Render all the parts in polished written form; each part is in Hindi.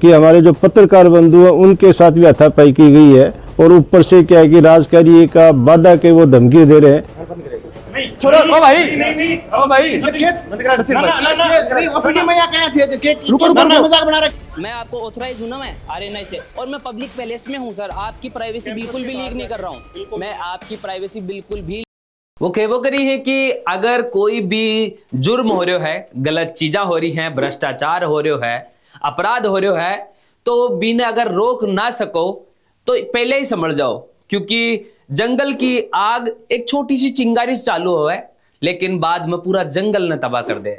कि हमारे जो पत्रकार बंधु हैं उनके साथ भी हाथापाई की गई है और ऊपर से क्या है कि राजकार्य का वादा के वो धमकी दे रहे हैं। छोड़ो ओ भाई ओ भाई मजाक बना रहे। मैं आपको ऑथराइज हूँ ना, मैं आरएनआई से, और मैं पब्लिक पैलेस में हूँ सर। आपकी प्राइवेसी बिल्कुल भी लीक नहीं कर रहा हूँ मैं, आपकी प्राइवेसी बिल्कुल भी। वो कहवो करी है कि अगर कोई भी जुर्म हो रहा है, गलत चीजा हो रही हैं, भ्रष्टाचार हो रहा है, अपराध हो रहा है, तो बिना अगर रोक ना सको तो पहले ही समझ जाओ, क्योंकि जंगल की आग एक छोटी सी चिंगारी चालू हो है लेकिन बाद में पूरा जंगल न तबाह कर दे।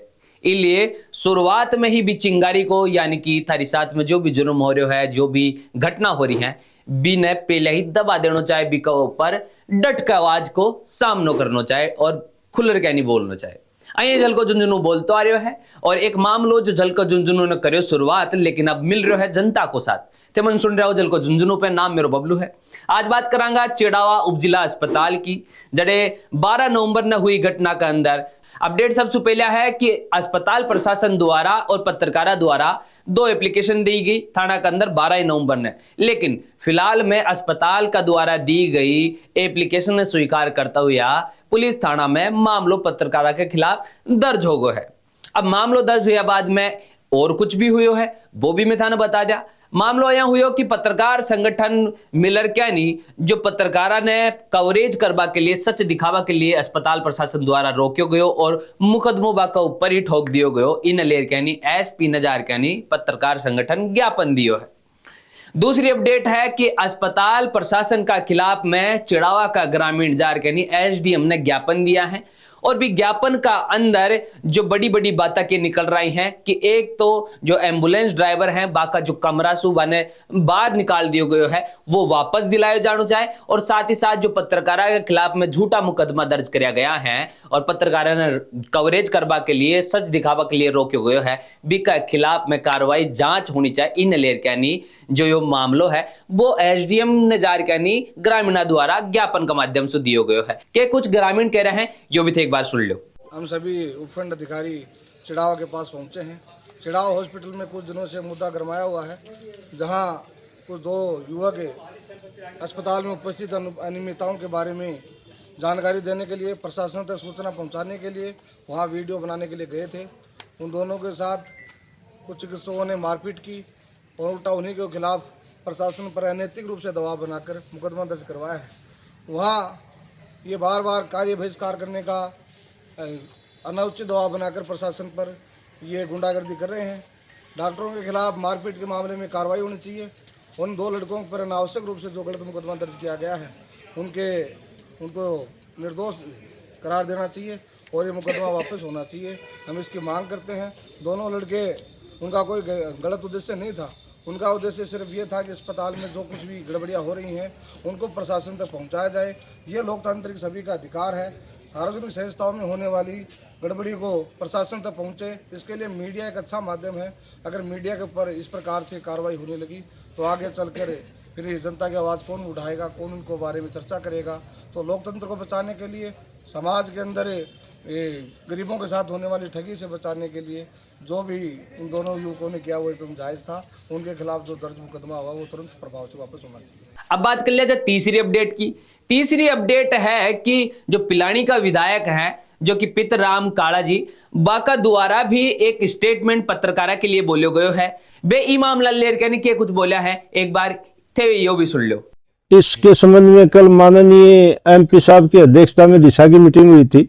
इसलिए शुरुआत में ही भी चिंगारी को, यानी कि थारी साथ में जो भी जुर्म हो रहा है, जो भी घटना हो रही है, बिना पहले ही दबा देना चाहे, बिका ऊपर डट के आवाज को सामना करना चाहे और खुलर के नहीं बोलना चाहे। आइए झलको झुंझुनू बोल तो आ रहा है और एक मामलो जो झलको झुंझुनू ने करो शुरुआत, लेकिन अब मिल रहा है जनता को साथ। ते मन सुन रहे हो झलको झुंझुनू पे, नाम मेरो बबलू है। आज बात करांगा चिड़ावा उपजिला अस्पताल की, जड़े 12 नवंबर न हुई घटना के अंदर अपडेट सबसे पहले है कि अस्पताल प्रशासन द्वारा और पत्रकारा द्वारा 2 एप्लीकेशन दी गई थाना के अंदर 12 नवंबर ने, लेकिन फिलहाल में अस्पताल का द्वारा दी गई एप्लीकेशन ने स्वीकार करता हुआ पुलिस थाना में मामलो पत्रकारा के खिलाफ दर्ज हो गया है। अब मामलो दर्ज हुआ बाद में और कुछ भी हुआ है वो भी मैं थाना बता दिया। मामलो यह हुआ कि पत्रकार संगठन मिलर क्या नहीं, जो पत्रकारा ने कवरेज करवा के लिए, सच दिखावा के लिए अस्पताल प्रशासन द्वारा रोक्यो गयो और मुकदमो बाका ऊपर ही ठोक दियो गयो। इन लेर क्या नहीं एसपी नजार क्या नहीं पत्रकार संगठन ज्ञापन दियो है। दूसरी अपडेट है कि अस्पताल प्रशासन का खिलाफ में चिड़ावा का ग्रामीण जार के नहीं एसडीएम ने ज्ञापन दिया है और विज्ञापन का अंदर जो बड़ी बड़ी बातें के निकल रही हैं कि एक तो जो एम्बुलेंस ड्राइवर हैं बाका जो कमरा सुबह ने बाहर निकाल दिया गया है वो वापस दिलाया जाना चाहे, और साथ ही साथ जो पत्रकारा के खिलाफ में झूठा मुकदमा दर्ज किया गया है और पत्रकारा ने कवरेज करवा के लिए, सच दिखावा के लिए रोक्यो गयो है, बिका खिलाफ में कार्रवाई जांच होनी चाहिए। इन लेर कैनी जो यो मामलो है वो एसडीएम ने जार कैनी ग्रामीणा द्वारा ज्ञापन के माध्यम से दियो गयो है। के कुछ ग्रामीण कह रहे हैं यो भी थे, एक बार सुन लो। हम सभी उपखंड अधिकारी चिड़ावा के पास पहुंचे हैं। चिड़ावा हॉस्पिटल में कुछ दिनों से मुद्दा गरमाया हुआ है, जहां कुछ 2 युवक अस्पताल में उपस्थित अनियमितताओं के बारे में जानकारी देने के लिए, प्रशासन तक सूचना पहुंचाने के लिए वहां वीडियो बनाने के लिए गए थे। उन दोनों के साथ कुछ चिकित्सकों ने मारपीट की और उल्टा उन्हीं के खिलाफ प्रशासन पर अनैतिक रूप से दबाव बनाकर मुकदमा दर्ज करवाया है। वहाँ ये बार बार कार्य बहिष्कार करने का अनाउचित दबाव बनाकर प्रशासन पर ये गुंडागर्दी कर रहे हैं। डॉक्टरों के खिलाफ मारपीट के मामले में कार्रवाई होनी चाहिए। उन 2 लड़कों पर अनावश्यक रूप से जो गलत मुकदमा दर्ज किया गया है उनको निर्दोष करार देना चाहिए और ये मुकदमा वापस होना चाहिए। हम इसकी मांग करते हैं। दोनों लड़के, उनका कोई गलत उद्देश्य नहीं था, उनका उद्देश्य सिर्फ ये था कि अस्पताल में जो कुछ भी गड़बड़ियाँ हो रही हैं उनको प्रशासन तक पहुंचाया जाए। ये लोकतांत्रिक सभी का अधिकार है। सार्वजनिक संस्थाओं में होने वाली गड़बड़ी को प्रशासन तक पहुंचे, इसके लिए मीडिया एक अच्छा माध्यम है। अगर मीडिया के ऊपर इस प्रकार से कार्रवाई होने लगी तो आगे चलकर फिर जनता की आवाज़ कौन उठाएगा, कौन उनको बारे में चर्चा करेगा। तो लोकतंत्र को बचाने के लिए, समाज के अंदर गरीबों के साथ होने वाली ठगी से बचाने के लिए जो भी इन दोनों युवकों ने किया वो एकदम जायज़ था। उनके खिलाफ जो दर्ज मुकदमा हुआ वो तुरंत प्रभाव से वापस होना चाहिए। अब बात कर लिया जाए तीसरी अपडेट की। तीसरी अपडेट है कि जो पिलानी का विधायक है जो कि पितराम काला जी बाका द्वारा भी एक स्टेटमेंट पत्रकारा के लिए बोलो गयो है। बे ई मामला लेर के कुछ बोला है, एक बार थे यो भी सुन लो। इसके संबंध में कल माननीय एमपी साहब की अध्यक्षता में दिशा की मीटिंग हुई थी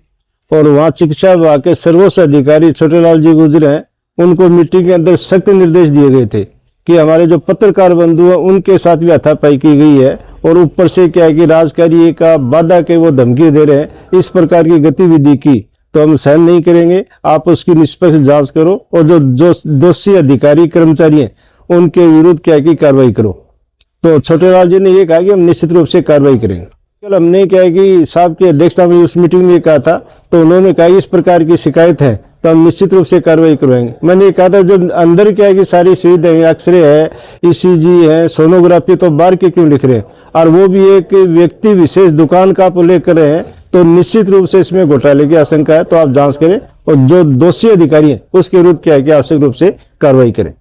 और वहाँ चिकित्सा विभाग के सर्वोच्च अधिकारी छोटेलाल जी गुजरे हैं, उनको मीटिंग के अंदर सख्त निर्देश दिए गए थे कि हमारे जो पत्रकार बंधु हैं उनके साथ भी हाथापाई की गई है और ऊपर से क्या है कि राजकार्य का वादा के वो धमकी दे रहे हैं। इस प्रकार की गतिविधि की तो हम सहन नहीं करेंगे। आप उसकी निष्पक्ष जांच करो और जो दोषी अधिकारी कर्मचारी हैं उनके विरुद्ध क्या है कि कार्रवाई करो। तो छोटेलाल जी ने ये कहा कि हम निश्चित रूप से कार्रवाई करेंगे। कल हमने क्या है कि साहब की अध्यक्षता में उस मीटिंग में कहा था, तो उन्होंने कहा इस प्रकार की शिकायत है तो हम निश्चित रूप से कार्रवाई करवाएंगे। मैंने कहा था जो अंदर क्या है कि सारी सुविधाएं, एक्सरे है, ईसीजी है, सोनोग्राफी, तो बाहर के क्यों लिख रहे हैं, और वो भी एक व्यक्ति विशेष दुकान का आप लेकर रहे हैं, तो निश्चित रूप से इसमें घोटाले की आशंका है। तो आप जांच करें और जो दोषी अधिकारी हैं उसके विरुद्ध क्या है कि आवश्यक रूप से कार्रवाई करें।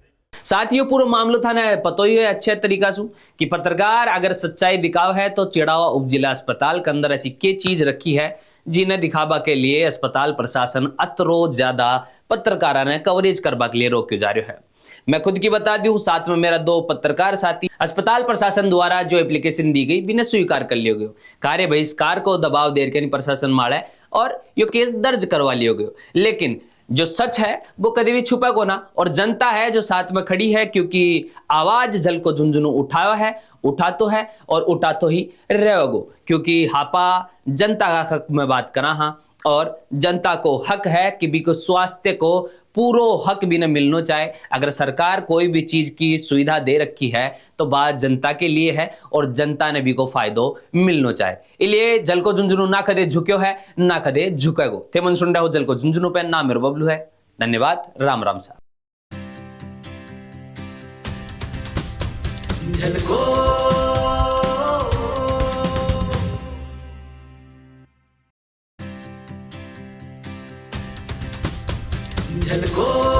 साथियों पूरा मामलो था ना पतो ही है अच्छे तरीका से कि पत्रकार अगर सच्चाई दिखाव है तो चिड़ावा उपजिला अस्पताल के अंदर ऐसी के चीज रखी है जिन्हें दिखावा के लिए अस्पताल प्रशासन अतरो ज्यादा पत्रकारा ने कवरेज करवा के लिए रोक जा रहे है। मैं खुद की बता दूं, साथ में मेरा 2 पत्रकार साथी अस्पताल प्रशासन द्वारा जो एप्लीकेशन दी गई बिना स्वीकार कर लियो गयो, कार्य बहिष्कार को दबाव देर के प्रशासन माड़ा और ये केस दर्ज करवा लियो गयो। लेकिन जो सच है वो कभी भी छुपा को ना, और जनता है जो साथ में खड़ी है, क्योंकि आवाज जल को झुंझुनू उठाया है, उठा तो है और उठा तो ही रहेगो, क्योंकि हापा जनता का हक में बात करा हाँ, और जनता को हक है कि भी को स्वास्थ्य को पूरो हक भी न मिलना चाहे। अगर सरकार कोई भी चीज की सुविधा दे रखी है तो बात जनता के लिए है और जनता ने भी को फायदो मिलना चाहे। इसलिए जल को झुंझुनू ना कदे झुक्यो है ना कदे झुकेगो। थे मन सुन रहे हो जल को झुंझुनू पे, नाम मेरा बबलू है। धन्यवाद। राम राम साहब। झलको